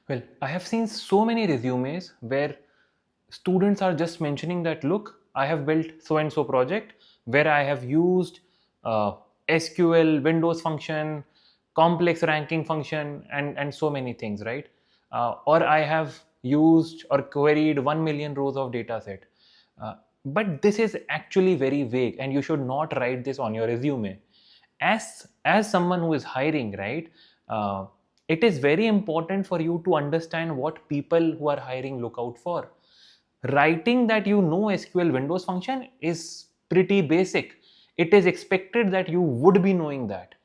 Well, I have seen so many resumes where students are just mentioning that, look, I have built so and so project where I have used uh, SQL, Windows function, complex ranking function, and so many things, right? Or I have used or queried 1 million rows of data set. Uh, but this is actually very vague, and you should not write this on your resume. As someone who is hiring, right? It is very important for you to understand what people who are hiring look out for. Writing that you know SQL Windows function is pretty basic. It is expected that you would be knowing that.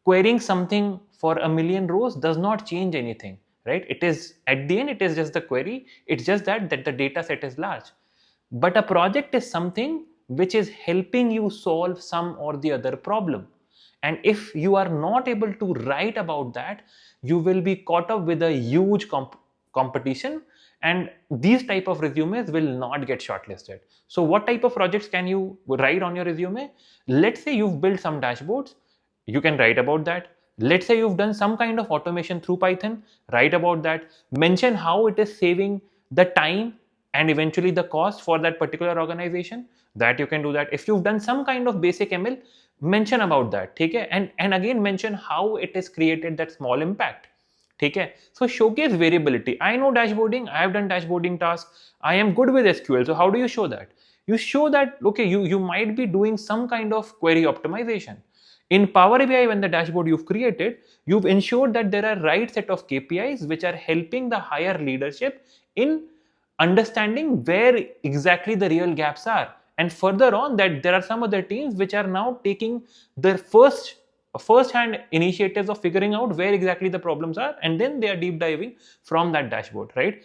Querying something for a million rows does not change anything, right? It is, at the end, it is just the query. It's just that the data set is large. But a project is something which is helping you solve some or the other problem. And if you are not able to write about that, you will be caught up with a huge competition, and these type of resumes will not get shortlisted. So what type of projects can you write on your resume? Let's say you've built some dashboards, you can write about that. Let's say you've done some kind of automation through Python, write about that. Mention how it is saving the time and eventually the cost for that particular organization, that you can do that. If you've done some kind of basic ML, mention about that, okay? And again, mention how it has created that small impact, okay? So showcase variability. I know dashboarding, I have done dashboarding tasks, I am good with SQL. So how do you show that? You show that, okay, you might be doing some kind of query optimization in Power BI. When the dashboard you've created, you've ensured that there are right set of KPIs which are helping the higher leadership in understanding where exactly the real gaps are. And further on, that there are some other teams which are now taking their first hand initiatives of figuring out where exactly the problems are, and then they are deep diving from that dashboard, right?